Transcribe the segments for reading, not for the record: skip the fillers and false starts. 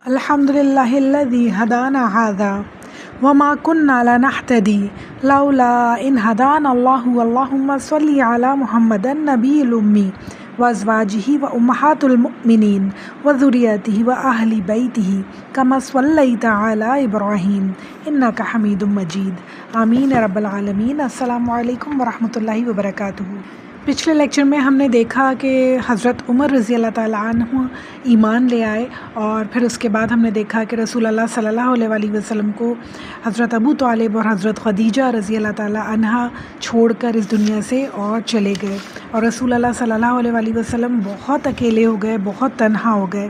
الحمد للہ الذی ہدانا ھذا وما كنا لنهتدی لولا ان ہدانا اللہ اللہم صلی علی محمد النبی الامی وازواجہ وامہات المؤمنین وذریتہ واہل بیتہ کما صلیت علی ابراہیم انک حمید مجید آمین رب العالمین۔ السلام علیکم ورحمۃ اللہ وبرکاتہ۔ پچھلے لیکچر میں ہم نے دیکھا کہ حضرت عمر رضی اللہ تعالیٰ عنہ ایمان لے آئے، اور پھر اس کے بعد ہم نے دیکھا کہ رسول اللہ صلی اللہ علیہ وسلم کو حضرت ابو طالب اور حضرت خدیجہ رضی اللہ تعالیٰ عنہا چھوڑ کر اس دنیا سے اور چلے گئے، اور رسول اللہ صلی اللہ علیہ وسلم بہت اکیلے ہو گئے، بہت تنہا ہو گئے۔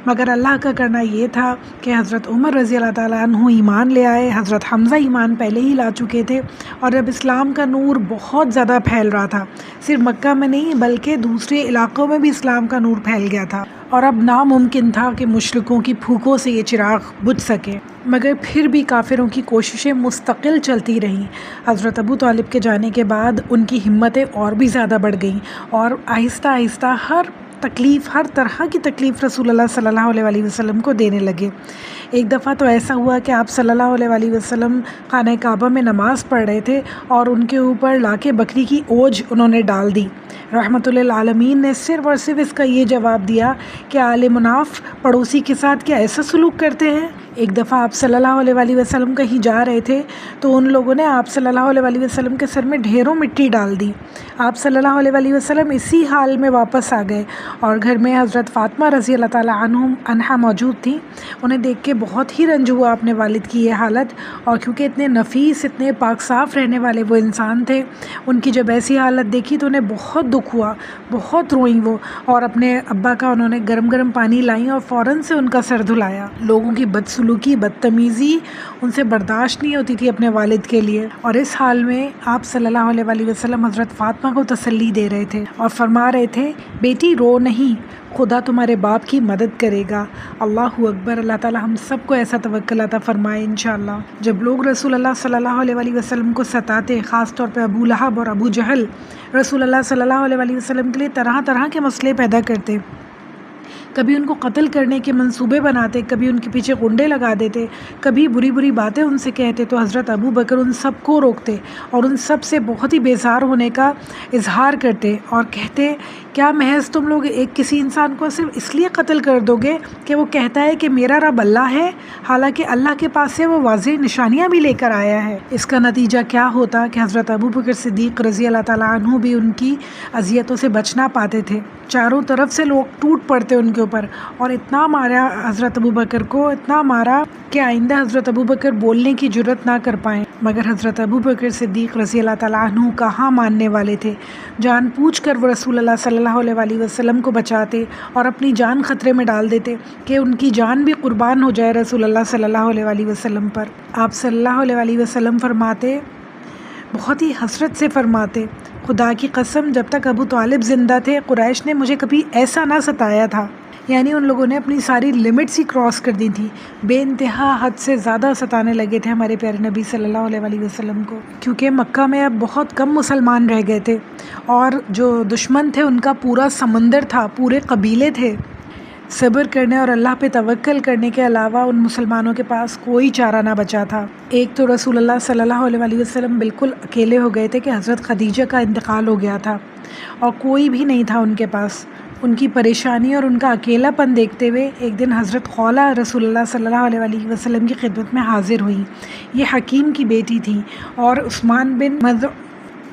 مگر اللہ کا کرنا یہ تھا کہ حضرت عمر رضی اللہ تعالیٰ عنہ ایمان لے آئے۔ حضرت حمزہ ایمان پہلے ہی لا چکے تھے، اور جب اسلام کا نور بہت زیادہ پھیل رہا تھا، صرف مکہ میں نہیں بلکہ دوسرے علاقوں میں بھی اسلام کا نور پھیل گیا تھا، اور اب ناممکن تھا کہ مشرکوں کی پھوکوں سے یہ چراغ بجھ سکے، مگر پھر بھی کافروں کی کوششیں مستقل چلتی رہیں۔ حضرت ابو طالب کے جانے کے بعد ان کی ہمتیں اور بھی زیادہ بڑھ گئیں، اور آہستہ آہستہ ہر طرح کی تکلیف رسول اللہ صلی اللہ علیہ وسلم کو دینے لگے۔ ایک دفعہ تو ایسا ہوا کہ آپ صلی اللہ علیہ وسلم خانہ کعبہ میں نماز پڑھ رہے تھے، اور ان کے اوپر لا کے بکری کی اوج انہوں نے ڈال دی۔ رحمت للعالمین نے صرف اور صرف اس کا یہ جواب دیا کہ آل مناف پڑوسی کے ساتھ کیا ایسا سلوک کرتے ہیں؟ ایک دفعہ آپ صلی اللہ علیہ وسلم کہیں جا رہے تھے تو ان لوگوں نے آپ صلی اللہ علیہ وسلم کے سر میں ڈھیروں مٹی ڈال دی۔ آپ صلی اللہ علیہ وسلم اسی حال میں واپس آ گئے، اور گھر میں حضرت فاطمہ رضی اللہ تعالیٰ عنہا موجود تھیں۔ انہیں دیکھ کے بہت ہی رنج ہوا اپنے والد کی یہ حالت، اور کیونکہ اتنے نفیس، اتنے پاک صاف رہنے والے وہ انسان تھے، ان کی جب ایسی حالت دیکھی تو انہیں بہت دکھ ہوا، بہت روئیں وہ، اور اپنے ابا کا انہوں نے گرم گرم پانی لائیں اور فوراً سے ان کا سر دھلایا۔ لوگوں کی بدسلوکی، بدتمیزی ان سے برداشت نہیں ہوتی تھی اپنے والد کے لیے، اور اس حال میں آپ صلی اللہ علیہ وسلم حضرت فاطمہ کو تسلی دے رہے تھے اور فرما رہے تھے، بیٹی رو نہیں، خدا تمہارے باپ کی مدد کرے گا۔ اللہ اکبر۔ اللہ تعالیٰ ہم سب کو ایسا توکل عطا فرمائے انشاءاللہ۔ جب لوگ رسول اللہ صلی اللہ علیہ وسلم کو ستاتے، خاص طور پہ ابو لہب اور ابو جہل رسول اللہ صلی اللہ علیہ وسلم کے لیے طرح طرح کے مسئلے پیدا کرتے، کبھی ان کو قتل کرنے کے منصوبے بناتے، کبھی ان کے پیچھے کنڈے لگا دیتے، کبھی بری بری باتیں ان سے کہتے، تو حضرت ابو بکر ان سب کو روکتے اور ان سب سے بہت ہی بیزار ہونے کا اظہار کرتے، اور کہتے، کیا محض تم لوگ کسی انسان کو صرف اس لیے قتل کر دو گے کہ وہ کہتا ہے کہ میرا رب اللہ ہے، حالانکہ اللہ کے پاس سے وہ واضح نشانیاں بھی لے کر آیا ہے؟ اس کا نتیجہ کیا ہوتا کہ حضرت ابو بکر صدیق رضی اللہ تعالیٰ عنہ بھی ان کی اذیتوں سے بچ نہ پاتے تھے۔ چاروں طرف سے لوگ ٹوٹ پڑتے ان کے اوپر، اور اتنا مارا حضرت ابو بکر کو، اتنا مارا کہ آئندہ حضرت ابو بکر بولنے کی جرت نہ کر پائیں۔ مگر حضرت ابو بکر صدیق رضی اللہ تعالیٰ عنہ کہاں ماننے والے تھے، جان پوچھ کر وہ رسول اللہ صلی اللہ علیہ وسلم کو بچاتے اور اپنی جان خطرے میں ڈال دیتے کہ ان کی جان بھی قربان ہو جائے رسول اللہ صلی اللہ علیہ وسلم پر۔ آپ صلی اللہ علیہ وسلم فرماتے، بہت ہی حسرت سے فرماتے، خدا کی قسم جب تک ابو طالب زندہ تھے قریش نے مجھے کبھی ایسا نہ ستایا تھا۔ یعنی ان لوگوں نے اپنی ساری لیمٹس ہی کراس کر دی تھی، بے انتہا حد سے زیادہ ستانے لگے تھے ہمارے پیارے نبی صلی اللہ علیہ وسلم کو، کیونکہ مکہ میں اب بہت کم مسلمان رہ گئے تھے، اور جو دشمن تھے ان کا پورا سمندر تھا، پورے قبیلے تھے۔ صبر کرنے اور اللہ پہ توکل کرنے کے علاوہ ان مسلمانوں کے پاس کوئی چارہ نہ بچا تھا۔ ایک تو رسول اللہ صلی اللہ علیہ وسلم بالکل اکیلے ہو گئے تھے کہ حضرت خدیجہ کا انتقال ہو گیا تھا، اور کوئی بھی نہیں تھا ان کے پاس۔ ان کی پریشانی اور ان کا اکیلا پن دیکھتے ہوئے ایک دن حضرت خولہ رسول اللہ صلی اللہ علیہ وسلم کی خدمت میں حاضر ہوئیں۔ یہ حکیم کی بیٹی تھی اور عثمان بن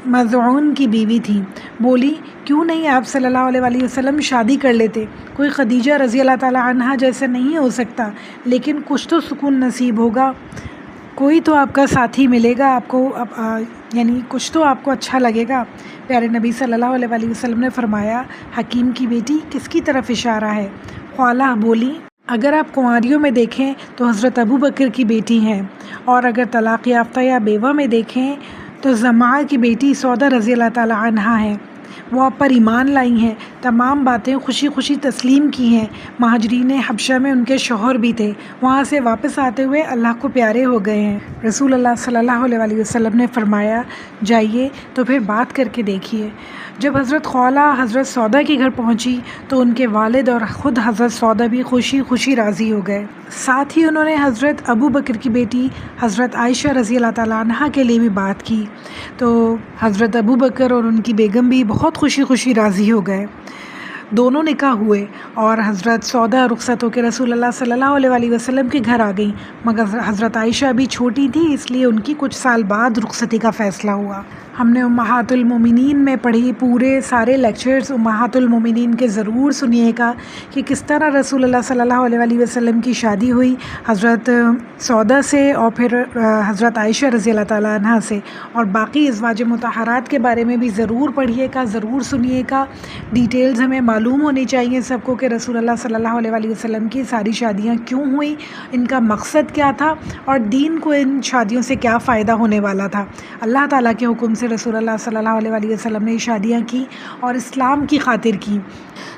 مظعون کی بیوی تھی۔ بولی، کیوں نہیں آپ صلی اللہ علیہ وسلم شادی کر لیتے؟ کوئی خدیجہ رضی اللہ تعالیٰ عنہا جیسا نہیں ہو سکتا، لیکن کچھ تو سکون نصیب ہوگا، کوئی تو آپ کا ساتھی ملے گا آپ کو، یعنی کچھ تو آپ کو اچھا لگے گا۔ پیارے نبی صلی اللہ علیہ وسلم نے فرمایا، حکیم کی بیٹی کس کی طرف اشارہ ہے؟ خولہ بولی، اگر آپ کنواریوں میں دیکھیں تو حضرت ابو بکر کی بیٹی ہیں، اور اگر طلاق یافتہ یا بیوہ میں دیکھیں تو زمعہ کی بیٹی سودا رضی اللہ تعالیٰ عنہا ہے۔ وہ آپ پر ایمان لائی ہیں، تمام باتیں خوشی خوشی تسلیم کی ہیں۔ مہاجرین حبشہ میں ان کے شوہر بھی تھے، وہاں سے واپس آتے ہوئے اللہ کو پیارے ہو گئے ہیں۔ رسول اللہ صلی اللہ علیہ وسلم نے فرمایا جائیے تو پھر بات کر کے دیکھیے۔ جب حضرت خولہ حضرت سودا کے گھر پہنچی تو ان کے والد اور خود حضرت سودا بھی خوشی خوشی راضی ہو گئے۔ ساتھ ہی انہوں نے حضرت ابو بکر کی بیٹی حضرت عائشہ رضی اللہ تعالیٰ عنہ کے لیے بھی بات کی تو حضرت ابو بکر اور ان کی بیگم بھی بہت خوشی خوشی راضی ہو گئے۔ دونوں نکاح ہوئے اور حضرت سودا رخصت ہو کے رسول اللہ صلی اللہ علیہ وسلم کے گھر آ گئیں، مگر حضرت عائشہ ابھی چھوٹی تھی، اس لیے ان کی کچھ سال بعد رخصتی کا فیصلہ ہوا۔ ہم نے امہات المومنین میں پڑھی، پورے سارے لیکچرز امہات المومنین کے ضرور سنیے گا کہ کس طرح رسول اللہ صلی اللہ علیہ وسلم کی شادی ہوئی حضرت سودا سے اور پھر حضرت عائشہ رضی اللہ تعالیٰ عنہ سے، اور باقی ازواج مطہرات کے بارے میں بھی ضرور پڑھیے گا، ضرور سنیے گا۔ ڈیٹیلز ہمیں معلوم ہونی چاہیے سب کو کہ رسول اللہ صلی اللہ علیہ وسلم کی ساری شادیاں کیوں ہوئیں، ان کا مقصد کیا تھا اور دین کو ان شادیوں سے کیا فائدہ ہونے والا تھا۔ اللہ تعالیٰ کے حکم سے رسول اللہ صلی اللہ علیہ وسلم نے شادیاں کی اور اسلام کی خاطر کی۔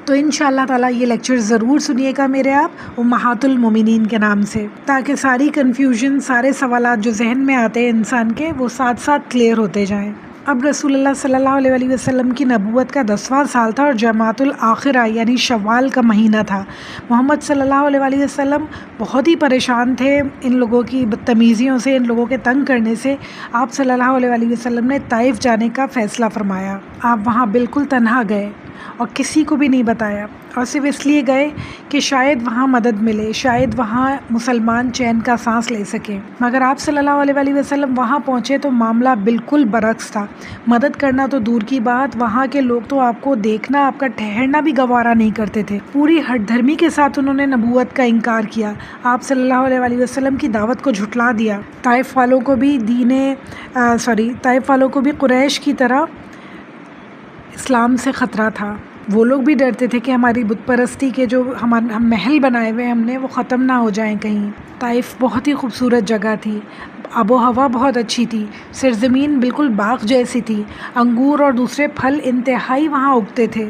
تو انشاءاللہ تعالیٰ یہ لیکچر ضرور سنیے گا میرے آپ امہات المومنین کے نام سے، تاکہ ساری کنفیوژن، سارے سوالات جو ذہن میں آتے ہیں انسان کے، وہ ساتھ ساتھ کلیئر ہوتے جائیں۔ اب رسول اللہ صلی اللہ علیہ وسلم کی نبوت کا 10واں سال تھا اور جمادی الاخرہ یعنی شوال کا مہینہ تھا۔ محمد صلی اللہ علیہ وسلم بہت ہی پریشان تھے ان لوگوں کی بدتمیزیوں سے، ان لوگوں کے تنگ کرنے سے۔ آپ صلی اللہ علیہ وسلم نے طائف جانے کا فیصلہ فرمایا۔ آپ وہاں بالکل تنہا گئے اور کسی کو بھی نہیں بتایا، اور صرف اس لیے گئے کہ شاید وہاں مدد ملے، شاید وہاں مسلمان چین کا سانس لے سکیں۔ مگر آپ صلی اللہ علیہ وسلم وہاں پہنچے تو معاملہ بالکل برعکس تھا۔ مدد کرنا تو دور کی بات، وہاں کے لوگ تو آپ کو دیکھنا، آپ کا ٹھہرنا بھی گوارا نہیں کرتے تھے۔ پوری ہٹ دھرمی کے ساتھ انہوں نے نبوت کا انکار کیا، آپ صلی اللہ علیہ وسلم کی دعوت کو جھٹلا دیا۔ طائف والوں کو بھی قریش کی طرح اسلام سے خطرہ تھا۔ وہ لوگ بھی ڈرتے تھے کہ ہماری بت پرستی کے جو ہم محل بنائے ہوئے ہم نے، وہ ختم نہ ہو جائیں کہیں۔ طائف بہت ہی خوبصورت جگہ تھی، آب و ہوا بہت اچھی تھی، سرزمین بالکل باغ جیسی تھی، انگور اور دوسرے پھل انتہائی وہاں اگتے تھے،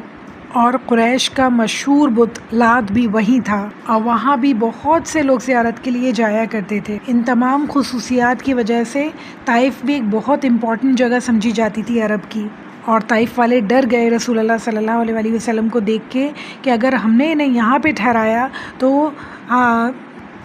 اور قریش کا مشہور بت لات بھی وہیں تھا، اور وہاں بھی بہت سے لوگ زیارت کے لیے جایا کرتے تھے۔ ان تمام خصوصیات کی وجہ سے طائف بھی ایک بہت امپورٹنٹ جگہ سمجھی جاتی تھی عرب کی، اور طائف والے ڈر گئے رسول اللہ صلی اللہ علیہ وسلم کو دیکھ کے کہ اگر ہم نے انہیں یہاں پہ ٹھہرایا تو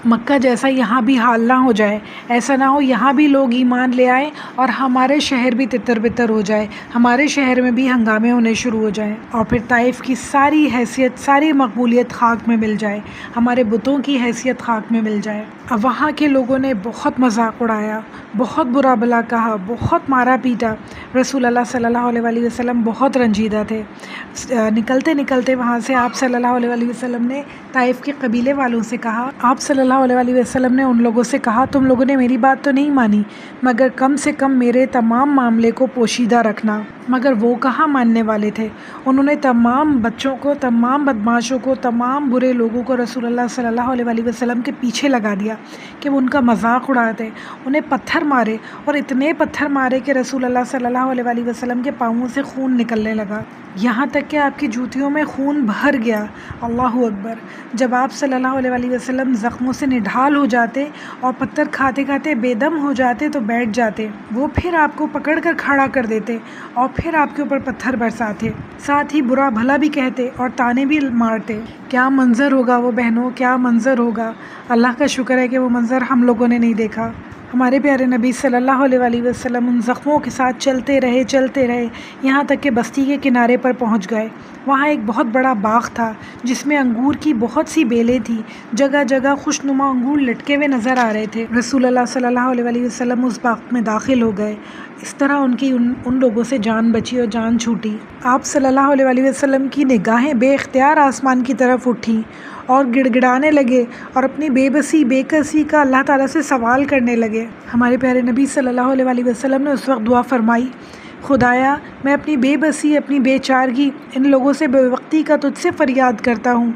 مکہ جیسا یہاں بھی حال نہ ہو جائے، ایسا نہ ہو یہاں بھی لوگ ایمان لے آئیں اور ہمارے شہر بھی تتر بتر ہو جائے، ہمارے شہر میں بھی ہنگامے ہونے شروع ہو جائیں، اور پھر طائف کی ساری حیثیت، ساری مقبولیت خاک میں مل جائے، ہمارے بتوں کی حیثیت خاک میں مل جائے۔ اب وہاں کے لوگوں نے بہت مذاق اڑایا، بہت برا بھلا کہا، بہت مارا پیٹا۔ رسول اللہ صلی اللہ علیہ وسلم بہت رنجیدہ تھے۔ نکلتے نکلتے وہاں سے آپ صلی اللہ علیہ وسلم نے طائف کے قبیلے والوں سے کہا، آپ صلی اللہ علیہ وسلم نے ان لوگوں سے کہا تم لوگوں نے میری بات تو نہیں مانی، مگر کم سے کم میرے تمام معاملے کو پوشیدہ رکھنا۔ مگر وہ کہاں ماننے والے تھے، انہوں نے تمام بچوں کو، تمام بدماشوں کو، تمام برے لوگوں کو رسول اللہ صلی اللہ علیہ وسلم کے پیچھے لگا دیا کہ وہ ان کا مذاق اڑاتے، انہیں پتھر مارے، اور اتنے پتھر مارے کہ رسول اللہ صلی اللہ علیہ وسلم کے پاؤں سے خون نکلنے لگا، یہاں تک کہ آپ کی جوتیوں میں خون بھر گیا۔ اللہ اکبر! جب آپ صلی اللہ علیہ وسلم زخموں سے نڈھال ہو جاتے اور پتھر کھاتے کھاتے بے دم ہو جاتے تو بیٹھ جاتے، وہ پھر آپ کو پکڑ کر کھڑا کر دیتے اور پھر آپ کے اوپر پتھر برساتے، ساتھ ہی برا بھلا بھی کہتے اور تانے بھی مارتے۔ کیا منظر ہوگا وہ بہنوں، کیا منظر ہوگا! اللہ کا شکر ہے کہ وہ منظر ہم لوگوں نے نہیں دیکھا۔ ہمارے پیارے نبی صلی اللہ علیہ وسلم ان زخموں کے ساتھ چلتے رہے یہاں تک کہ بستی کے کنارے پر پہنچ گئے۔ وہاں ایک بہت بڑا باغ تھا جس میں انگور کی بہت سی بیلیں تھیں، جگہ جگہ خوشنما انگور لٹکے ہوئے نظر آ رہے تھے۔ رسول اللہ صلی اللہ علیہ وسلم اس باغ میں داخل ہو گئے، اس طرح ان لوگوں سے جان بچی اور جان چھوٹی۔ آپ صلی اللہ علیہ وسلم کی نگاہیں بے اختیار آسمان کی طرف اٹھیں اور گڑ گڑانے لگے اور اپنی بے بسی بے کسی کا اللہ تعالیٰ سے سوال کرنے لگے۔ ہمارے پیارے نبی صلی اللہ علیہ وسلم نے اس وقت دعا فرمائی، خدایا میں اپنی بے بسی، اپنی بے چارگی، ان لوگوں سے بے وقتی کا تجھ سے فریاد کرتا ہوں۔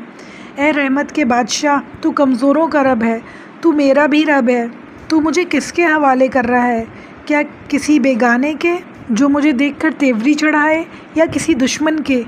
اے رحمت کے بادشاہ، تو کمزوروں کا رب ہے، تو میرا بھی رب ہے، تو مجھے کس کے حوالے کر رہا ہے؟ کیا کسی بیگانے کے؟ جو مجھے دیکھ کر تیوری چڑھائے یا کسی دشمن کے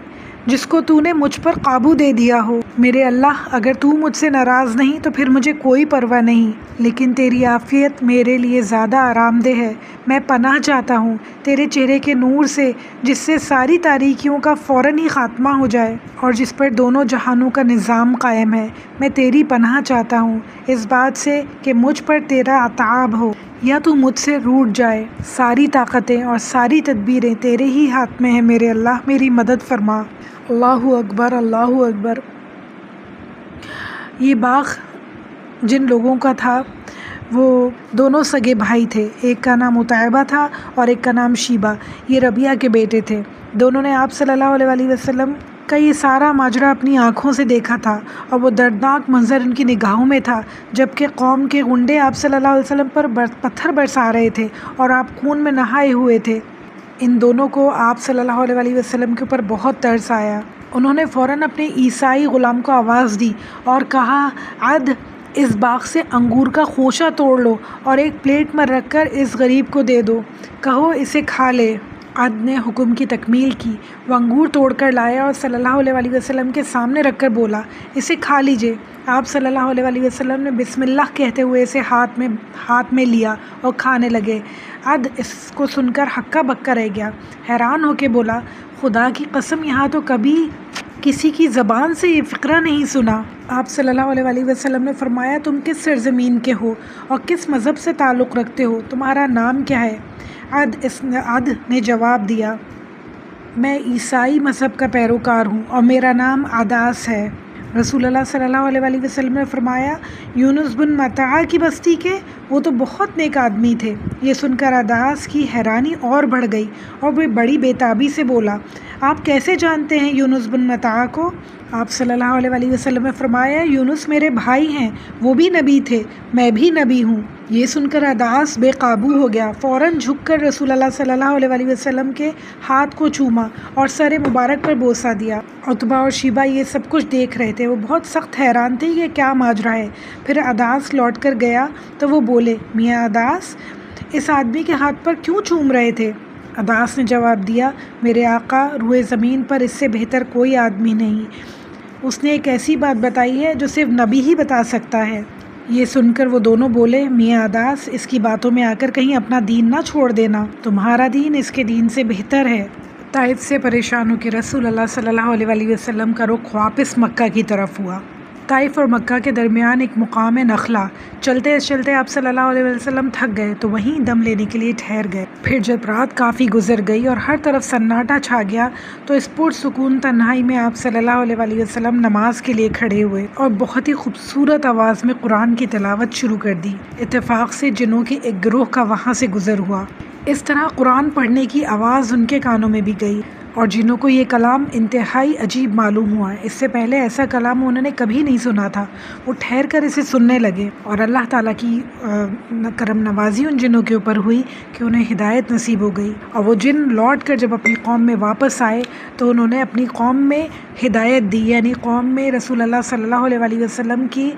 جس کو تو نے مجھ پر قابو دے دیا ہو۔ میرے اللہ، اگر تو مجھ سے ناراض نہیں تو پھر مجھے کوئی پرواہ نہیں، لیکن تیری عافیت میرے لیے زیادہ آرام دہ ہے۔ میں پناہ چاہتا ہوں تیرے چہرے کے نور سے، جس سے ساری تاریکیوں کا فوراً ہی خاتمہ ہو جائے اور جس پر دونوں جہانوں کا نظام قائم ہے۔ میں تیری پناہ چاہتا ہوں اس بات سے کہ مجھ پر تیرا عتاب ہو یا تو مجھ سے روٹھ جائے۔ ساری طاقتیں اور ساری تدبیریں تیرے ہی ہاتھ میں ہیں میرے اللہ، میری مدد فرما۔ اللہ اکبر، اللہ اکبر۔ یہ باغ جن لوگوں کا تھا وہ دونوں سگے بھائی تھے، ایک کا نام متعبہ تھا اور ایک کا نام شیبہ۔ یہ ربیعہ کے بیٹے تھے۔ دونوں نے آپ صلی اللہ علیہ وسلم کا یہ سارا ماجرا اپنی آنکھوں سے دیکھا تھا اور وہ دردناک منظر ان کی نگاہوں میں تھا، جبکہ قوم کے غنڈے آپ صلی اللہ علیہ وسلم پر پتھر برسا رہے تھے اور آپ خون میں نہائے ہوئے تھے۔ ان دونوں کو آپ صلی اللہ علیہ وسلم کے اوپر بہت ترس آیا۔ انہوں نے فوراً اپنے عیسائی غلام کو آواز دی اور کہا، عد، اس باغ سے انگور کا خوشہ توڑ لو اور ایک پلیٹ میں رکھ کر اس غریب کو دے دو، کہو اسے کھا لے۔ عد نے حکم کی تکمیل کی، وہ انگور توڑ کر لایا اور صلی اللہ علیہ وسلم کے سامنے رکھ کر بولا، اسے کھا لیجئے۔ آپ صلی اللہ علیہ وسلم نے بسم اللہ کہتے ہوئے اسے ہاتھ میں لیا اور کھانے لگے۔ عد اس کو سن کر ہکا بکا رہ گیا، حیران ہو کے بولا، خدا کی قسم، یہاں تو کبھی کسی کی زبان سے یہ فقرہ نہیں سنا۔ آپ صلی اللہ علیہ وسلم نے فرمایا، تم کس سرزمین کے ہو اور کس مذہب سے تعلق رکھتے ہو؟ تمہارا نام کیا ہے؟ عد نے جواب دیا، میں عیسائی مذہب کا پیروکار ہوں اور میرا نام عداس ہے۔ رسول اللہ صلی اللہ علیہ وسلم نے فرمایا، یونس بن متع کی بستی کے؟ وہ تو بہت نیک آدمی تھے۔ یہ سن کر عداس کی حیرانی اور بڑھ گئی اور وہ بڑی بے تابی سے بولا، آپ کیسے جانتے ہیں یونس بن متع کو؟ آپ صلی اللہ علیہ وسلم نے فرمایا، یونس میرے بھائی ہیں، وہ بھی نبی تھے، میں بھی نبی ہوں۔ یہ سن کر عداس بے قابو ہو گیا، فوراً جھک کر رسول اللہ صلی اللہ علیہ وسلم کے ہاتھ کو چوما اور سر مبارک پر بوسہ دیا۔ عتبہ اور شیبہ یہ سب کچھ دیکھ رہے تھے، وہ بہت سخت حیران تھے کہ کیا ماجرا ہے۔ پھر عداس لوٹ کر گیا تو وہ بولے، میاں عداس، اس آدمی کے ہاتھ پر کیوں چوم رہے تھے؟ عداس نے جواب دیا، میرے آقا، روئے زمین پر اس سے بہتر کوئی آدمی نہیں، اس نے ایک ایسی بات بتائی ہے جو صرف نبی ہی بتا سکتا ہے۔ یہ سن کر وہ دونوں بولے، میاں عداس، اس کی باتوں میں آ کر کہیں اپنا دین نہ چھوڑ دینا، تمہارا دین اس کے دین سے بہتر ہے۔ طائف سے پریشان ہو کے رسول اللہ صلی اللہ علیہ وسلم کا رخ واپس مکہ کی طرف ہوا۔ طائف اور مکہ کے درمیان ایک مقام نخلہ، چلتے چلتے آپ صلی اللہ علیہ وسلم تھک گئے تو وہیں دم لینے کے لیے ٹھہر گئے۔ پھر جب رات کافی گزر گئی اور ہر طرف سناٹا چھا گیا تو اس پرسکون تنہائی میں آپ صلی اللہ علیہ وسلم نماز کے لیے کھڑے ہوئے اور بہت ہی خوبصورت آواز میں قرآن کی تلاوت شروع کر دی۔ اتفاق سے جنوں کے ایک گروہ کا وہاں سے گزر ہوا، اس طرح قرآن پڑھنے کی آواز ان کے کانوں میں بھی گئی اور جنوں کو یہ کلام انتہائی عجیب معلوم ہوا۔ اس سے پہلے ایسا کلام انہوں نے کبھی نہیں سنا تھا۔ وہ ٹھہر کر اسے سننے لگے اور اللہ تعالیٰ کی کرم نوازی ان جنوں کے اوپر ہوئی کہ انہیں ہدایت نصیب ہو گئی، اور وہ جن لوٹ کر جب اپنی قوم میں واپس آئے تو انہوں نے اپنی قوم میں ہدایت دی، یعنی قوم میں رسول اللہ صلی اللہ علیہ وسلم کی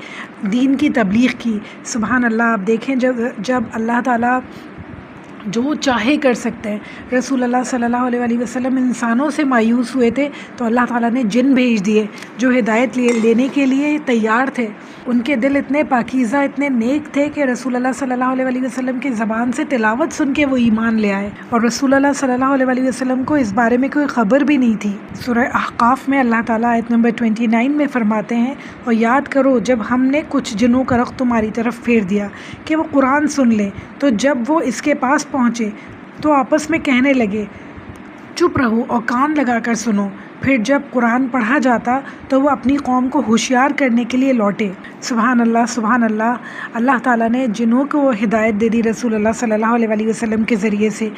دین کی تبلیغ کی۔ سبحان اللہ! آپ دیکھیں، جب اللہ تعالیٰ جو چاہے کر سکتے ہیں۔ رسول اللہ صلی اللہ علیہ وسلم انسانوں سے مایوس ہوئے تھے تو اللہ تعالیٰ نے جن بھیج دیے جو ہدایت لینے کے لیے تیار تھے۔ ان کے دل اتنے پاکیزہ، اتنے نیک تھے کہ رسول اللہ صلی اللہ علیہ وسلم کی زبان سے تلاوت سن کے وہ ایمان لے آئے، اور رسول اللہ صلی اللہ علیہ وسلم کو اس بارے میں کوئی خبر بھی نہیں تھی۔ سورہ احقاف میں اللہ تعالیٰ آیت نمبر 29 میں فرماتے ہیں، اور یاد کرو جب ہم نے کچھ جنوں کا رخ تمہاری طرف پھیر دیا کہ وہ قرآن سن لیں، تو جب وہ اس کے پاس پہنچے تو آپس میں کہنے لگے، چپ رہو اور کان لگا کر سنو۔ پھر جب قرآن پڑھا جاتا تو وہ اپنی قوم کو ہوشیار کرنے کے لیے لوٹے۔ سبحان اللہ، سبحان اللہ! اللہ تعالیٰ نے جنوں کو ہدایت دے دی رسول اللہ صلی اللہ علیہ وسلم کے ذریعے سے۔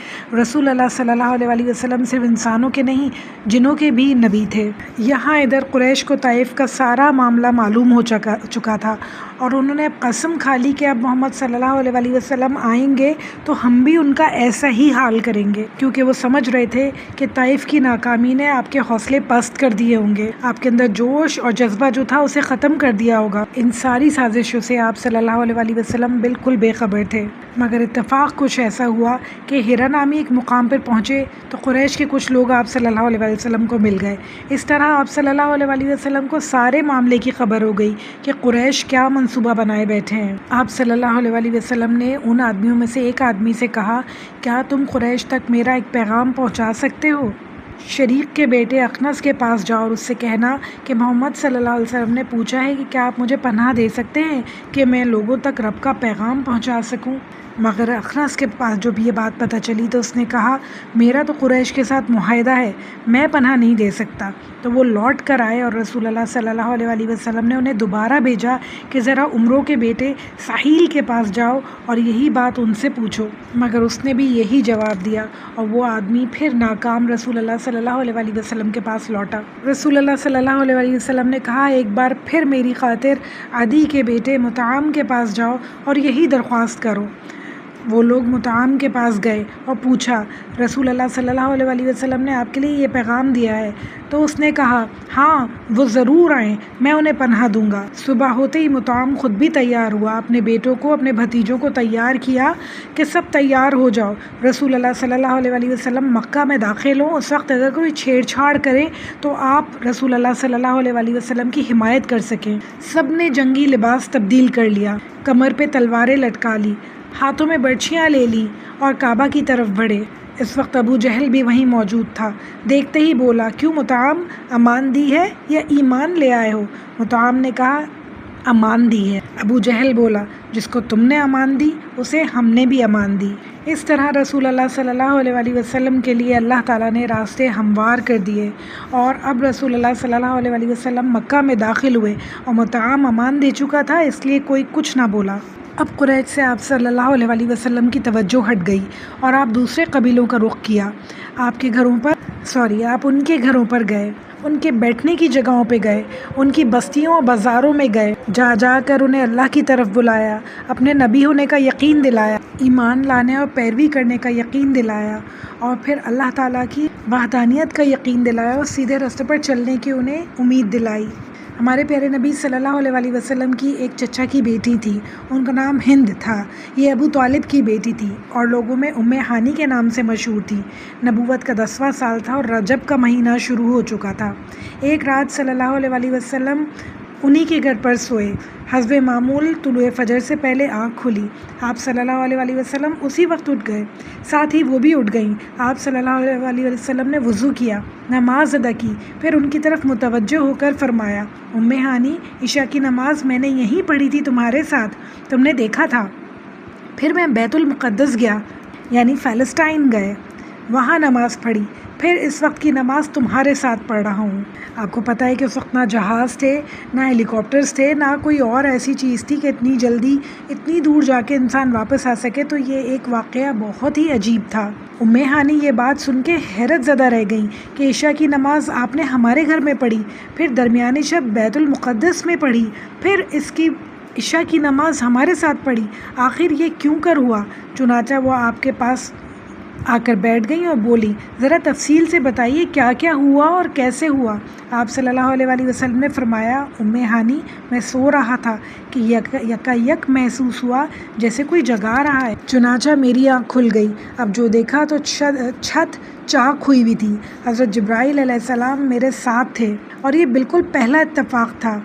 رسول اللہ صلی اللہ علیہ وسلم صرف انسانوں کے نہیں، جنوں کے بھی نبی تھے۔ یہاں ادھر قریش کو طائف کا سارا معاملہ معلوم ہو چکا تھا، اور انہوں نے قسم کھا لی کہ اب محمد صلی اللہ علیہ وسلم آئیں گے تو ہم بھی ان کا ایسا ہی حال کریں گے، کیونکہ وہ سمجھ رہے تھے کہ طائف کی ناکامی نے آپ کے حوصلے حوصلے پست کر دیے ہوں گے، آپ کے اندر جوش اور جذبہ جو تھا اسے ختم کر دیا ہوگا۔ ان ساری سازشوں سے آپ صلی اللہ علیہ وسلم بالکل بے خبر تھے، مگر اتفاق کچھ ایسا ہوا کہ ہیرا نامی ایک مقام پر پہنچے تو قریش کے کچھ لوگ آپ صلی اللہ علیہ وسلم کو مل گئے۔ اس طرح آپ صلی اللہ علیہ وسلم کو سارے معاملے کی خبر ہو گئی کہ قریش کیا منصوبہ بنائے بیٹھے ہیں۔ آپ صلی اللہ علیہ وسلم نے ان آدمیوں میں سے ایک آدمی سے کہا، کیا تم قریش تک میرا ایک پیغام پہنچا سکتے ہو؟ شریک کے بیٹے اخنس کے پاس جاؤ اور اس سے کہنا کہ محمد صلی اللہ علیہ وسلم نے پوچھا ہے کہ کیا آپ مجھے پناہ دے سکتے ہیں کہ میں لوگوں تک رب کا پیغام پہنچا سکوں۔ مگر اخنس کے پاس جب یہ بات پتہ چلی تو اس نے کہا، میرا تو قریش کے ساتھ معاہدہ ہے، میں پناہ نہیں دے سکتا۔ تو وہ لوٹ کر آئے اور رسول اللہ صلی اللہ علیہ وسلم نے انہیں دوبارہ بھیجا کہ ذرا عمرو کے بیٹے ساحیل کے پاس جاؤ اور یہی بات ان سے پوچھو۔ مگر اس نے بھی یہی جواب دیا اور وہ آدمی پھر ناکام رسول اللہ صلی اللہ علیہ وسلم کے پاس لوٹا۔ رسول اللہ صلی اللہ علیہ وسلم نے کہا، ایک بار پھر میری خاطر عدی کے بیٹے مطعم کے پاس جاؤ اور یہی درخواست کرو۔ وہ لوگ مطعم کے پاس گئے اور پوچھا، رسول اللہ صلی اللہ علیہ وسلم نے آپ کے لیے یہ پیغام دیا ہے؟ تو اس نے کہا، ہاں وہ ضرور آئیں، میں انہیں پناہ دوں گا۔ صبح ہوتے ہی مطعم خود بھی تیار ہوا، اپنے بیٹوں کو، اپنے بھتیجوں کو تیار کیا کہ سب تیار ہو جاؤ، رسول اللہ صلی اللہ علیہ وسلم مکہ میں داخل ہوں، اس وقت اگر کوئی چھیڑ چھاڑ کرے تو آپ رسول اللہ صلی اللہ علیہ وسلم کی حمایت کر سکیں۔ سب نے جنگی لباس تبدیل کر لیا، کمر پہ تلواریں لٹکا لی، ہاتھوں میں برچھیاں لے لی اور کعبہ کی طرف بڑھے۔ اس وقت ابو جہل بھی وہیں موجود تھا، دیکھتے ہی بولا، کیوں مطعم، امان دی ہے یا ایمان لے آئے ہو؟ مطعم نے کہا، امان دی ہے۔ ابو جہل بولا، جس کو تم نے امان دی اسے ہم نے بھی امان دی۔ اس طرح رسول اللہ صلی اللہ علیہ وسلم کے لیے اللہ تعالیٰ نے راستے ہموار کر دیے، اور اب رسول اللہ صلی اللہ علیہ وسلم مکہ میں داخل ہوئے اور مطعم امان دے چکا تھا، اس لیے کوئی کچھ نہ بولا۔ اب قریش سے آپ صلی اللہ علیہ وسلم کی توجہ ہٹ گئی اور آپ دوسرے قبیلوں کا رخ کیا، آپ ان کے گھروں پر گئے، ان کے بیٹھنے کی جگہوں پہ گئے، ان کی بستیوں اور بازاروں میں گئے، جا جا کر انہیں اللہ کی طرف بلایا، اپنے نبی ہونے کا یقین دلایا، ایمان لانے اور پیروی کرنے کا یقین دلایا، اور پھر اللہ تعالیٰ کی وحدانیت کا یقین دلایا اور سیدھے راستے پر چلنے کی انہیں امید دلائی۔ ہمارے پیارے نبی صلی اللہ علیہ وسلم کی ایک چچا کی بیٹی تھی، ان کا نام ہند تھا، یہ ابو طالب کی بیٹی تھی اور لوگوں میں ام ہانی کے نام سے مشہور تھی۔ نبوت کا 10واں سال تھا اور رجب کا مہینہ شروع ہو چکا تھا۔ ایک رات صلی اللہ علیہ وسلم انہی کے گھر پر سوئے، حسب معمول طلوع فجر سے پہلے آنکھ کھلی، آپ صلی اللہ علیہ وسلم اسی وقت اٹھ گئے، ساتھ ہی وہ بھی اٹھ گئیں۔ آپ صلی اللہ علیہ وسلم نے وضو کیا، نماز ادا کی، پھر ان کی طرف متوجہ ہو کر فرمایا، ام ہانی، عشاء کی نماز میں نے یہیں پڑھی تھی تمہارے ساتھ، تم نے دیکھا تھا۔ پھر میں بیت المقدس گیا، یعنی فلسطین گئے، وہاں نماز پڑھی، پھر اس وقت کی نماز تمہارے ساتھ پڑھ رہا ہوں۔ آپ کو پتہ ہے کہ اس وقت نہ جہاز تھے، نہ ہیلی کاپٹرز تھے، نہ کوئی اور ایسی چیز تھی کہ اتنی جلدی اتنی دور جا کے انسان واپس آ سکے، تو یہ ایک واقعہ بہت ہی عجیب تھا۔ ام ہانی یہ بات سن کے حیرت زدہ رہ گئیں کہ عشاء کی نماز آپ نے ہمارے گھر میں پڑھی، پھر درمیانی شب بیت المقدس میں پڑھی، پھر اس کی عشاء کی نماز ہمارے ساتھ پڑھی، آخر یہ کیوں کر ہوا؟ چنانچہ وہ آپ کے پاس آ کر بیٹھ گئیں اور بولی، ذرا تفصیل سے بتائیے کیا کیا ہوا اور کیسے ہوا؟ آپ صلی اللہ علیہ وسلم نے فرمایا، ام ہانی، میں سو رہا تھا کہ یکا یک محسوس ہوا جیسے کوئی جگا رہا ہے، چنانچہ میری آنکھ کھل گئی، اب جو دیکھا تو چھت چاک ہوئی ہوئی تھی، حضرت جبرائیل علیہ السلام میرے ساتھ تھے، اور یہ بالکل پہلا اتفاق تھا،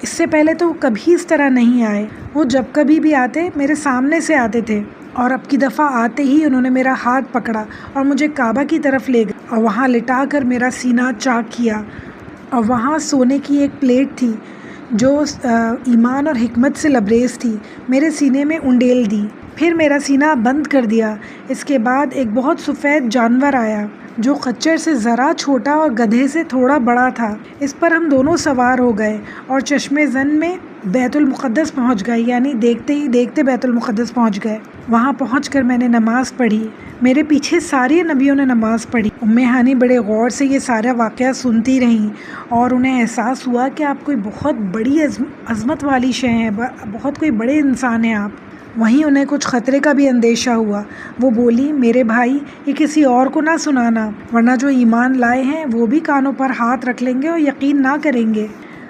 اس سے پہلے تو وہ کبھی اس طرح نہیں آئے، وہ جب کبھی بھی آتے میرے سامنے سے آتے تھے، اور اب کی دفعہ آتے ہی انہوں نے میرا ہاتھ پکڑا اور مجھے کعبہ کی طرف لے گئے اور وہاں لٹا کر میرا سینہ چاک کیا، اور وہاں سونے کی ایک پلیٹ تھی جو ایمان اور حکمت سے لبریز تھی، میرے سینے میں انڈیل دی، پھر میرا سینہ بند کر دیا۔ اس کے بعد ایک بہت سفید جانور آیا جو خچر سے ذرا چھوٹا اور گدھے سے تھوڑا بڑا تھا، اس پر ہم دونوں سوار ہو گئے اور چشمے زن میں بیت المقدس پہنچ گئے، یعنی دیکھتے ہی دیکھتے بیت المقدس پہنچ گئے۔ وہاں پہنچ کر میں نے نماز پڑھی، میرے پیچھے سارے نبیوں نے نماز پڑھی۔ ام ہانی بڑے غور سے یہ سارا واقعہ سنتی رہیں اور انہیں احساس ہوا کہ آپ کوئی بہت بڑی عظمت والی شے ہیں، بہت کوئی بڑے انسان ہیں آپ۔ وہیں انہیں کچھ خطرے کا بھی اندیشہ ہوا۔ وہ بولی میرے بھائی یہ کسی اور کو نہ سنانا، ورنہ جو ایمان لائے ہیں وہ بھی کانوں پر ہاتھ رکھ لیں گے اور یقین نہ کریں گے۔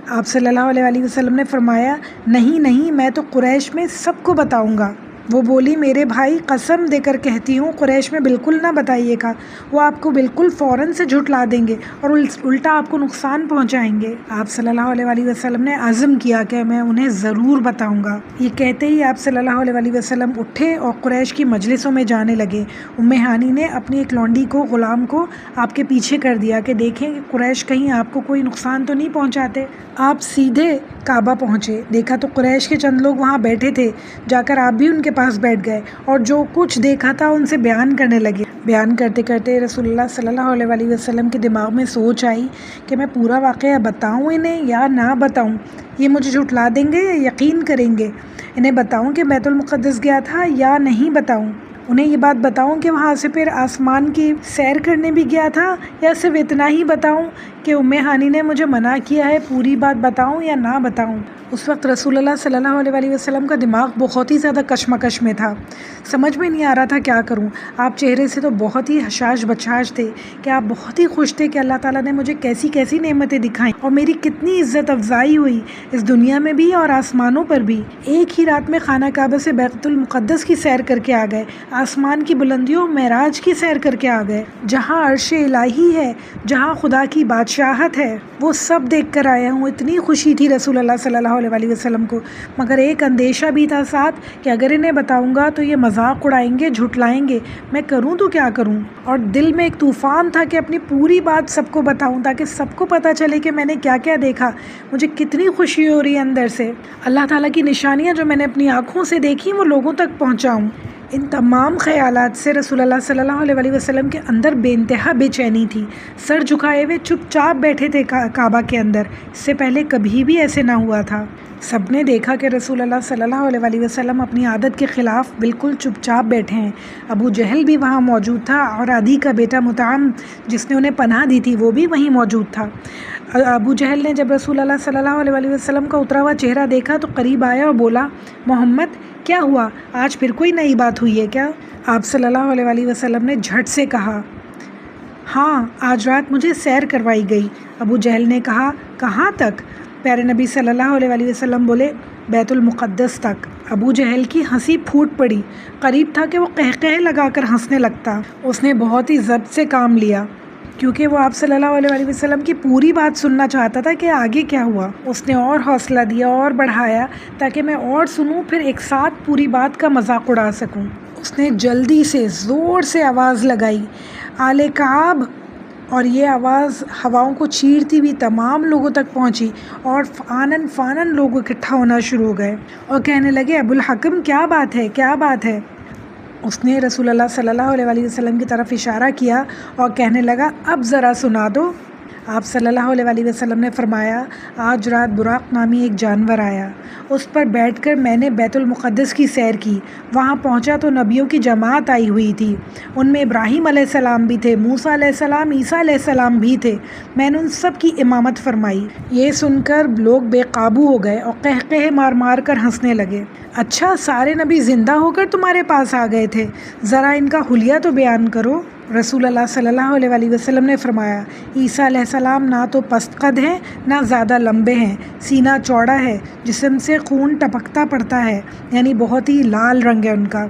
آپ صلی اللہ علیہ وسلم نے فرمایا نہیں نہیں، میں تو قریش میں سب کو بتاؤں گا۔ وہ بولی میرے بھائی قسم دے کر کہتی ہوں قریش میں بالکل نہ بتائیے گا، وہ آپ کو بالکل فوراً سے جھٹلا دیں گے اور الٹا آپ کو نقصان پہنچائیں گے۔ آپ صلی اللہ علیہ وسلم نے عزم کیا کہ میں انہیں ضرور بتاؤں گا۔ یہ کہتے ہی آپ صلی اللہ علیہ وسلم اٹھے اور قریش کی مجلسوں میں جانے لگے۔ ہانی نے اپنی ایک لونڈی کو، غلام کو آپ کے پیچھے کر دیا کہ دیکھیں کہ قریش کہیں آپ کو کوئی نقصان تو نہیں پہنچاتے۔ آپ سیدھے کعبہ پہنچے، دیکھا تو قریش کے چند لوگ وہاں بیٹھے تھے، جا کر آپ بھی ان کے پاس بیٹھ گئے اور جو کچھ دیکھا تھا ان سے بیان کرنے لگے۔ بیان کرتے کرتے رسول اللہ صلی اللہ علیہ وسلم کے دماغ میں سوچ آئی کہ میں پورا واقعہ بتاؤں انہیں یا نہ بتاؤں، یہ مجھے جھٹلا دیں گے یا یقین کریں گے، انہیں بتاؤں کہ بیت المقدس گیا تھا یا نہیں بتاؤں، انہیں یہ بات بتاؤں کہ وہاں سے پھر آسمان کی سیر کرنے بھی گیا تھا، یا صرف اتنا ہی بتاؤں کہ ہانی نے مجھے منع کیا ہے، پوری بات بتاؤں یا نہ بتاؤں۔ اس وقت رسول اللہ صلی اللہ علیہ وسلم کا دماغ بہت ہی زیادہ کشمکش میں تھا، سمجھ میں نہیں آ رہا تھا کیا کروں۔ آپ چہرے سے تو بہت ہی حشاش بشاش تھے کہ آپ بہت ہی خوش تھے کہ اللہ تعالیٰ نے مجھے کیسی کیسی نعمتیں دکھائیں اور میری کتنی عزت افزائی ہوئی اس دنیا میں بھی اور آسمانوں پر بھی۔ ایک ہی رات میں خانہ کعبہ سے بیت المقدس کی سیر کر کے آ گئے، آسمان کی بلندیوں معراج کی سیر کر کے آ گئے، جہاں عرش الہی ہے، جہاں خدا کی بادشاہت ہے، وہ سب دیکھ کر آیا ہوں۔ اتنی خوشی تھی رسول اللہ صلی اللہ علیہ وسلم کو، مگر ایک اندیشہ بھی تھا ساتھ کہ اگر انہیں بتاؤں گا تو یہ مذاق اڑائیں گے، جھٹلائیں گے، میں کروں تو کیا کروں۔ اور دل میں ایک طوفان تھا کہ اپنی پوری بات سب کو بتاؤں تاکہ سب کو پتہ چلے کہ میں نے کیا کیا دیکھا، مجھے کتنی خوشی ہو رہی ہے اندر سے، اللہ تعالیٰ کی نشانیاں جو میں نے اپنی آنکھوں سے دیکھی وہ لوگوں تک پہنچاؤں۔ ان تمام خیالات سے رسول اللہ صلی اللہ علیہ وسلم کے اندر بے انتہا بے چینی تھی، سر جھکائے ہوئے چپ چاپ بیٹھے تھے کعبہ کے اندر، اس سے پہلے کبھی بھی ایسے نہ ہوا تھا۔ سب نے دیکھا کہ رسول اللہ صلی اللہ علیہ وسلم اپنی عادت کے خلاف بالکل چپ چاپ بیٹھے ہیں۔ ابو جہل بھی وہاں موجود تھا اور عدی کا بیٹا مطعم جس نے انہیں پناہ دی تھی وہ بھی وہیں موجود تھا۔ ابو جہل نے جب رسول اللہ صلی اللہ علیہ وسلم کا اترا ہوا چہرہ دیکھا تو قریب آیا اور بولا محمد کیا ہوا، آج پھر کوئی نئی بات ہوئی ہے کیا؟ آپ صلی اللہ علیہ وسلم نے جھٹ سے کہا ہاں، آج رات مجھے سیر کروائی گئی۔ ابو جہل نے کہا کہاں تک؟ پیارے نبی صلی اللہ علیہ وسلم بولے بیت المقدس تک۔ ابو جہل کی ہنسی پھوٹ پڑی، قریب تھا کہ وہ قہقہے لگا کر ہنسنے لگتا۔ اس نے بہت ہی ضبط سے کام لیا کیونکہ وہ آپ صلی اللہ علیہ وسلم کی پوری بات سننا چاہتا تھا کہ آگے کیا ہوا۔ اس نے اور حوصلہ دیا اور بڑھایا تاکہ میں اور سنوں، پھر ایک ساتھ پوری بات کا مذاق اڑا سکوں۔ اس نے جلدی سے زور سے آواز لگائی آل کعب، اور یہ آواز ہواؤں کو چیرتی ہوئی تمام لوگوں تک پہنچی اور آنن فانن لوگ اکٹھا ہونا شروع ہو گئے اور کہنے لگے ابو الحکم کیا بات ہے، کیا بات ہے؟ اس نے رسول اللہ صلی اللہ علیہ وسلم کی طرف اشارہ کیا اور کہنے لگا اب ذرا سنا دو۔ آپ صلی اللہ علیہ وسلم نے فرمایا آج رات براق نامی ایک جانور آیا، اس پر بیٹھ کر میں نے بیت المقدس کی سیر کی، وہاں پہنچا تو نبیوں کی جماعت آئی ہوئی تھی، ان میں ابراہیم علیہ السلام بھی تھے، موسیٰ علیہ السلام، عیسیٰ علیہ السلام بھی تھے، میں نے ان سب کی امامت فرمائی۔ یہ سن کر لوگ بے قابو ہو گئے اور قہقہے مار مار کر ہنسنے لگے۔ اچھا، سارے نبی زندہ ہو کر تمہارے پاس آ گئے تھے، ذرا ان کا حلیہ تو بیان کرو۔ رسول اللہ صلی اللہ علیہ وسلم نے فرمایا عیسیٰ علیہ السلام نہ تو پست قد ہیں نہ زیادہ لمبے ہیں، سینہ چوڑا ہے، جسم سے خون ٹپکتا پڑتا ہے، یعنی بہت ہی لال رنگ ہے ان کا،